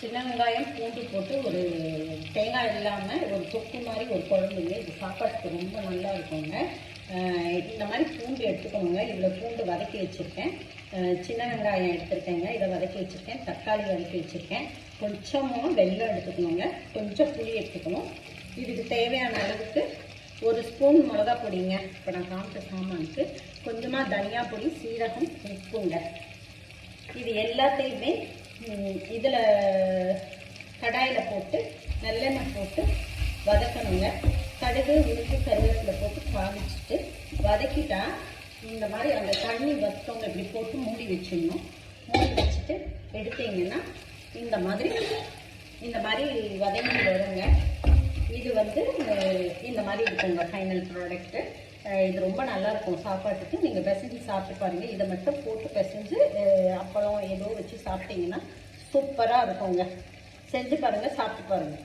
சின்ன வெங்காயம் பூண்டு போட்டு ஒரு தேங்காய் இல்லாமல் ஒரு தொக்கு மாதிரி ஒரு குழம்புங்க. இது சாப்பாட்டுக்கு ரொம்ப நல்லா இருக்குங்க. இந்த மாதிரி பூண்டு எடுத்துக்கணுங்க. இவ்வளோ பூண்டு வதக்கி வச்சுருக்கேன். சின்ன வெங்காயம் எடுத்துருக்கேங்க, இதை வதக்கி வச்சுருக்கேன். தக்காளி வதக்கி வச்சுருக்கேன். கொஞ்சமாக வெல்லம் எடுத்துக்கணுங்க. கொஞ்சம் புளி எடுத்துக்கணும். இதுக்கு தேவையான அளவுக்கு ஒரு ஸ்பூன் மிளகா பொடிங்க. இப்போ நான் காமிச்ச சாமானுக்கு கொஞ்சமாக தனியா பொடி, சீரகம், உப்புங்க. இது எல்லாத்தையுமே இதில் கடாயில் போட்டு நல்லெண்ணெய் போட்டு வதக்கணுங்க. கடுகு, உளுந்து, கருவேப்பிலை போட்டு காமிச்சிட்டு வதக்கிட்டா இந்த மாதிரி அந்த தண்ணி வத்தவங்க இப்படி போட்டு மூடி வச்சிடணும். மூடி வச்சுட்டு எடுத்தீங்கன்னா இந்த மாதிரி வதங்கி வருங்க. இது இந்த மாதிரி இருக்குங்க ஃபைனல் ப்ராடக்ட்டு. இது ரொம்ப நல்லாயிருக்கும் சாப்பாட்டுக்கு. நீங்கள் பிசைஞ்சு சாப்பிட்டு பாருங்கள். இதை மட்டும் போட்டு பிசைஞ்சு அப்பளம் ஏதோ வச்சு சாப்பிட்டீங்கன்னா சூப்பராக இருக்குங்க. செஞ்சு பாருங்கள், சாப்பிட்டு பாருங்கள்.